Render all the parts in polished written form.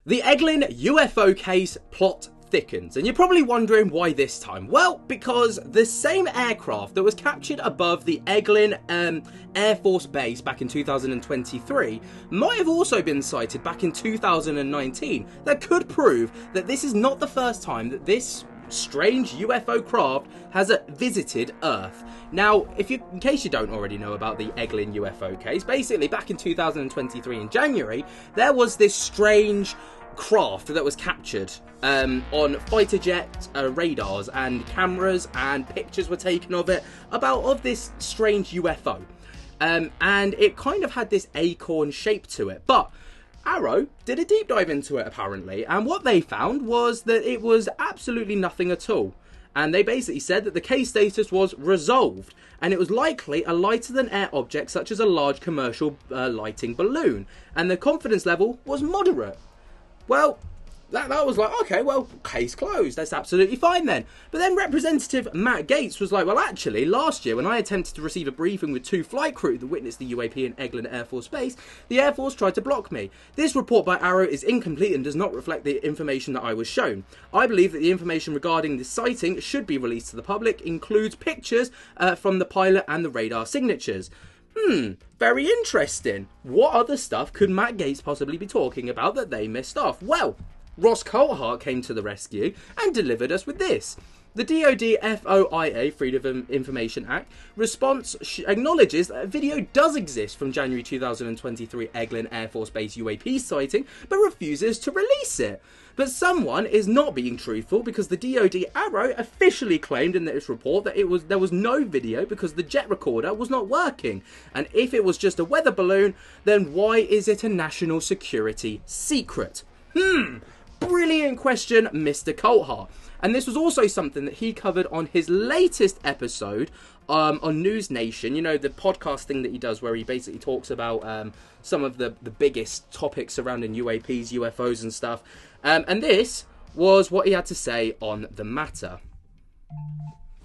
The Eglin UFO case plot thickens, and you're probably wondering why this time. Well, because the same aircraft that was captured above the Eglin Air Force Base back in 2023 might have also been sighted back in 2019. That could prove that this is not the first time that this strange UFO craft has visited Earth. Now, in case you don't already know about the Eglin UFO case, basically back in 2023 in January, there was this strange craft that was captured on fighter jet radars, and cameras and pictures were taken of this strange UFO. And it kind of had this acorn shape to it, but Arrow did a deep dive into it apparently, and what they found was that it was absolutely nothing at all. And they basically said that the case status was resolved, and it was likely a lighter than air object such as a large commercial lighting balloon, and the confidence level was moderate. Well, that was like, okay, well, case closed. That's absolutely fine then. But then Representative Matt Gaetz was like, well, actually, last year when I attempted to receive a briefing with 2 flight crew that witnessed the UAP in Eglin Air Force Base, the Air Force tried to block me. This report by Arrow is incomplete and does not reflect the information that I was shown. I believe that the information regarding this sighting should be released to the public, includes pictures from the pilot and the radar signatures. Very interesting. What other stuff could Matt Gaetz possibly be talking about that they missed off? Well, Ross Coulthart came to the rescue and delivered us with this. The DoD FOIA, Freedom of Information Act, response acknowledges that a video does exist from January 2023 Eglin Air Force Base UAP sighting, but refuses to release it. But someone is not being truthful, because the DoD Arrow officially claimed in its report that there was no video because the jet recorder was not working. And if it was just a weather balloon, then why is it a national security secret? Brilliant question, Mr. Coulthart. And this was also something that he covered on his latest episode on News Nation. You know, the podcast thing that he does where he basically talks about some of the biggest topics surrounding UAPs, UFOs and stuff. And this was what he had to say on the matter.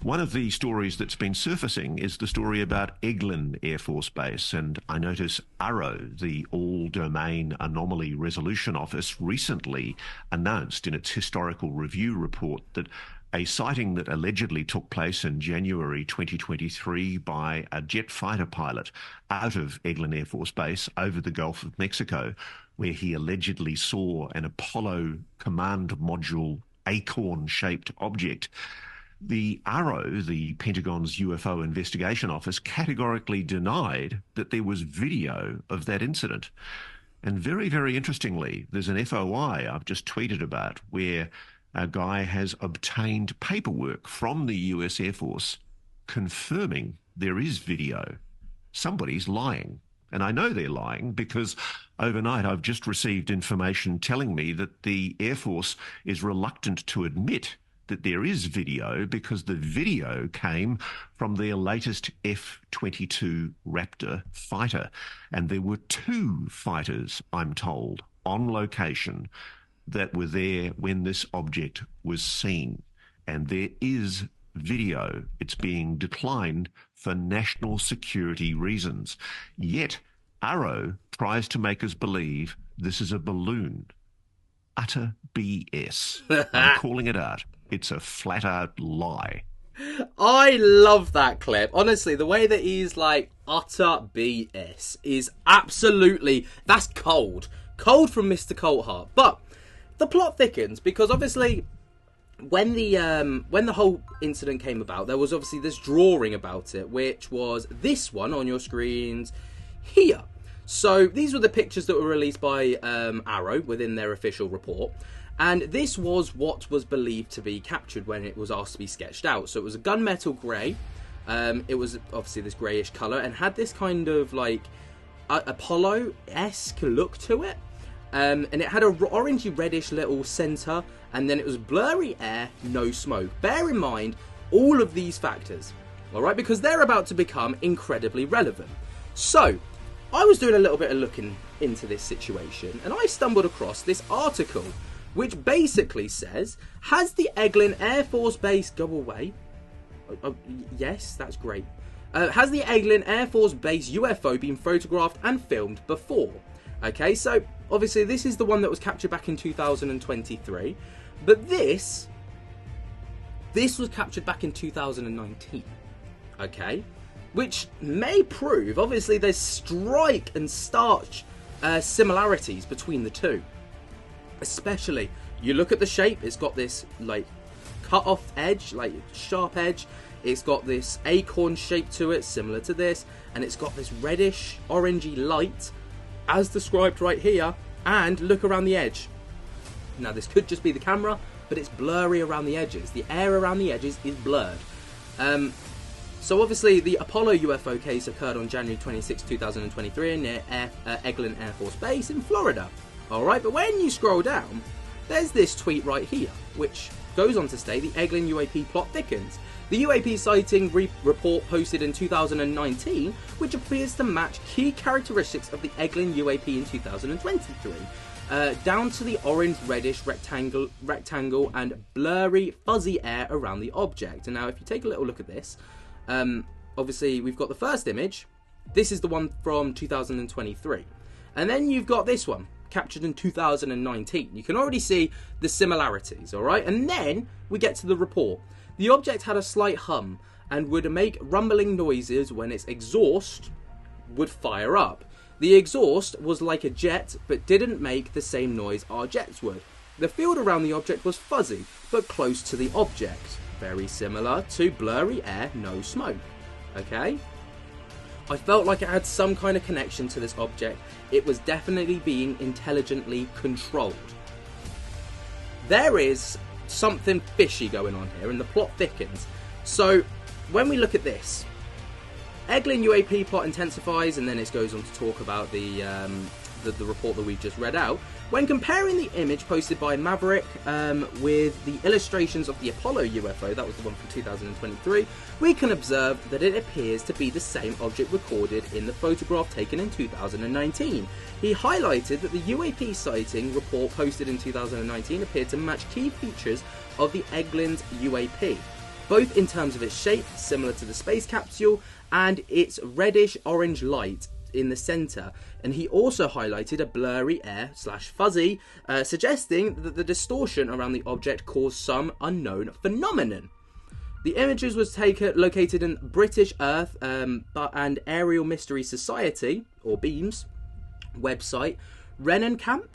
One of the stories that's been surfacing is the story about Eglin Air Force Base, and I notice Arrow, the All-Domain Anomaly Resolution Office, recently announced in its historical review report that a sighting that allegedly took place in January 2023 by a jet fighter pilot out of Eglin Air Force Base over the Gulf of Mexico, where he allegedly saw an Apollo command module acorn-shaped object. The Arrow, the Pentagon's UFO investigation office, categorically denied that there was video of that incident. And very, very interestingly, there's an FOI I've just tweeted about where a guy has obtained paperwork from the US Air Force confirming there is video. Somebody's lying. And I know they're lying because overnight I've just received information telling me that the Air Force is reluctant to admit that there is video because the video came from their latest F-22 Raptor fighter. And there were 2 fighters, I'm told, on location that were there when this object was seen. And there is video. It's being declined for national security reasons. Yet Arrow tries to make us believe this is a balloon. Utter BS. I'm calling it out. It's a flat-out lie. I love that clip. Honestly, the way that he's like, utter BS is absolutely, that's cold. Cold from Mr. Coulthart. But the plot thickens because obviously when the whole incident came about, there was obviously this drawing about it, which was this one on your screens here. So these were the pictures that were released by Arrow within their official report. And this was what was believed to be captured when it was asked to be sketched out. So it was a gunmetal grey. It was obviously this greyish colour and had this kind of like Apollo-esque look to it. And it had a orangey reddish little centre, and then it was blurry air, no smoke. Bear in mind all of these factors, all right, because they're about to become incredibly relevant. So I was doing a little bit of looking into this situation, and I stumbled across this article which basically says, has the Eglin Air Force Base go away? Yes, that's great. Has the Eglin Air Force Base UFO been photographed and filmed before? Okay, so Obviously, this is the one that was captured back in 2023, but this was captured back in 2019, okay? Which may prove, obviously, there's strike and starch similarities between the two. Especially, you look at the shape, it's got this, like, cut-off edge, like, sharp edge. It's got this acorn shape to it, similar to this, and it's got this reddish, orangey light, as described right here, and look around the edge. Now, this could just be the camera, but it's blurry around the edges. The air around the edges is blurred. So obviously, the Apollo UFO case occurred on January 26, 2023 near Eglin Air Force Base in Florida. Alright, but when you scroll down, there's this tweet right here, which goes on to state the Eglin UAP plot thickens. The UAP sighting report posted in 2019, which appears to match key characteristics of the Eglin UAP in 2023, down to the orange-reddish rectangle and blurry, fuzzy air around the object. And now, if you take a little look at this, obviously we've got the first image. This is the one from 2023, and then you've got this one captured in 2019. You can already see the similarities, all right? And then we get to the report. The object had a slight hum and would make rumbling noises when its exhaust would fire up. The exhaust was like a jet, but didn't make the same noise our jets would. The field around the object was fuzzy, but close to the object. Very similar to blurry air, no smoke. Okay? I felt like it had some kind of connection to this object. It was definitely being intelligently controlled. There is something fishy going on here, and the plot thickens. So, when we look at this, Eglin UAP plot intensifies, and then it goes on to talk about the report that we've just read out. When comparing the image posted by Maverick with the illustrations of the Apollo UFO, that was the one from 2023, we can observe that it appears to be the same object recorded in the photograph taken in 2019. He highlighted that the UAP sighting report posted in 2019 appeared to match key features of the Eglin's UAP, both in terms of its shape, similar to the space capsule, and its reddish-orange light in the center. And he also highlighted a blurry air / fuzzy, suggesting that the distortion around the object caused some unknown phenomenon. The images was located in British Earth and Aerial Mystery Society, or BEAMS, website. Rennenkampf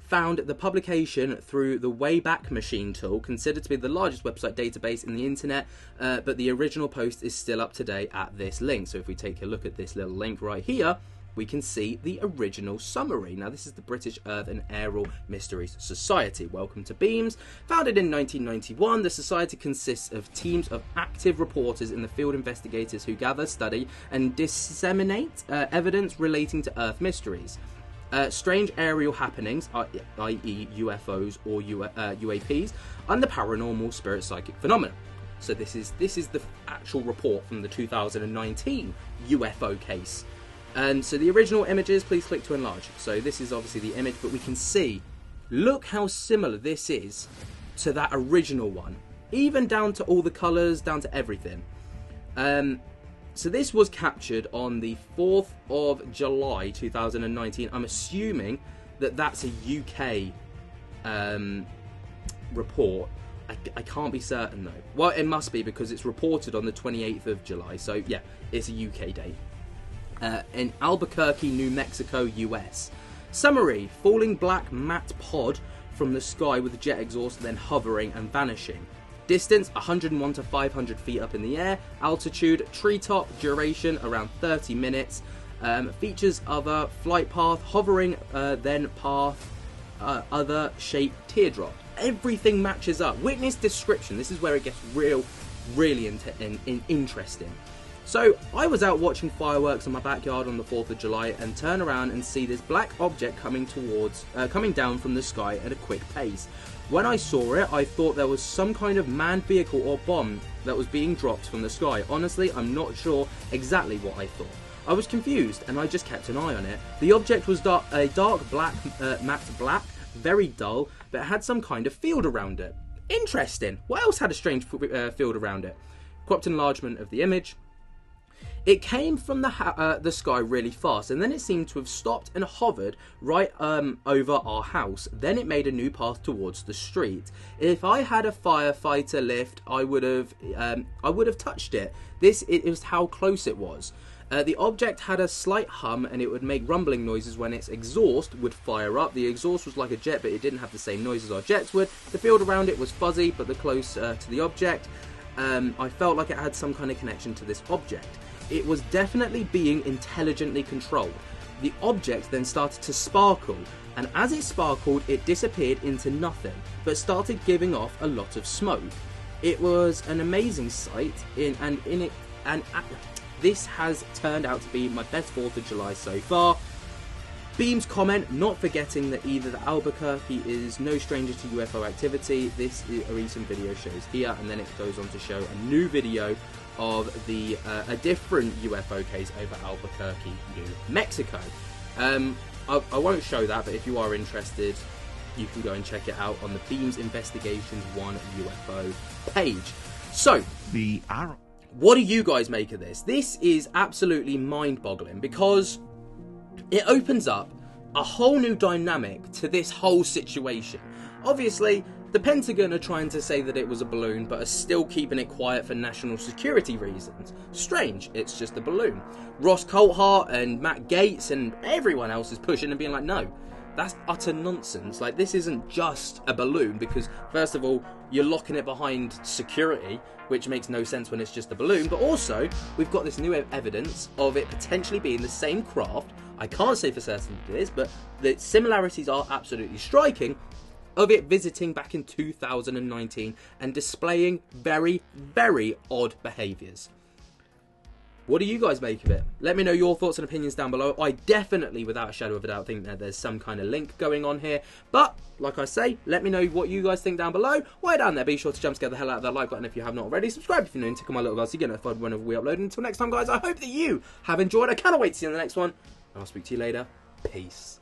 found the publication through the Wayback Machine tool, considered to be the largest website database in the internet, but the original post is still up to date at this link. So if we take a look at this little link right here, we can see the original summary. Now, this is the British Earth and Aerial Mysteries Society. Welcome to BEAMS. Founded in 1991, the society consists of teams of active reporters in the field, investigators who gather, study, and disseminate evidence relating to Earth mysteries, strange aerial happenings, i.e. UFOs or UAPs, and the paranormal spirit psychic phenomena. So this is the actual report from the 2019 UFO case. And so the original images, please click to enlarge. So this is obviously the image, but we can see, look how similar this is to that original one. Even down to all the colours, down to everything. So this was captured on the 4th of July 2019. I'm assuming that that's a UK report. I can't be certain though. Well, it must be, because it's reported on the 28th of July. So yeah, it's a UK date. In Albuquerque, New Mexico, US. Summary: falling black matte pod from the sky with jet exhaust, then hovering and vanishing. Distance 101 to 500 feet up in the air. Altitude, treetop. Duration around 30 minutes. Features other flight path, hovering, then path, other shape, teardrop. Everything matches up. Witness description. This is where it gets really interesting. So I was out watching fireworks in my backyard on the 4th of July and turn around and see this black object coming down from the sky at a quick pace. When I saw it, I thought there was some kind of manned vehicle or bomb that was being dropped from the sky. Honestly, I'm not sure exactly what I thought. I was confused and I just kept an eye on it. The object was a dark black, matte black, very dull, but it had some kind of field around it. Interesting. What else had a strange field around it? Cropped enlargement of the image. It came from the sky really fast, and then it seemed to have stopped and hovered right over our house. Then it made a new path towards the street. If I had a firefighter lift, I would have touched it. It was how close it was. The object had a slight hum, and it would make rumbling noises when its exhaust would fire up. The exhaust was like a jet, but it didn't have the same noise as our jets would. The field around it was fuzzy, but the close to the object, I felt like it had some kind of connection to this object. It was definitely being intelligently controlled. The object then started to sparkle, and as it sparkled, it disappeared into nothing, but started giving off a lot of smoke. It was an amazing sight, this has turned out to be my best 4th of July so far. Beam's comment, not forgetting that either the Albuquerque is no stranger to UFO activity. This is a recent video shows here, and then it goes on to show a new video of a different UFO case over Albuquerque, New Mexico. I won't show that, but if you are interested, you can go and check it out on the Beams Investigations 1 UFO page. So, what do you guys make of this? This is absolutely mind-boggling, because it opens up a whole new dynamic to this whole situation. Obviously, the Pentagon are trying to say that it was a balloon, but are still keeping it quiet for national security reasons. Strange, it's just a balloon. Ross Coulthart and Matt Gaetz and everyone else is pushing and being like, no, that's utter nonsense. Like, this isn't just a balloon, because first of all, you're locking it behind security, which makes no sense when it's just a balloon. But also, we've got this new evidence of it potentially being the same craft. I can't say for certain it is, but the similarities are absolutely striking, of it visiting back in 2019 and displaying very, very odd behaviours. What do you guys make of it? Let me know your thoughts and opinions down below. I definitely, without a shadow of a doubt, think that there's some kind of link going on here. But, like I say, let me know what you guys think down below. While down there, be sure to jump scare the hell out of that like button if you have not already. Subscribe if you're new and tickle my little bell so you get notified whenever we upload. Until next time, guys, I hope that you have enjoyed. I cannot wait to see you in the next one. And I'll speak to you later. Peace.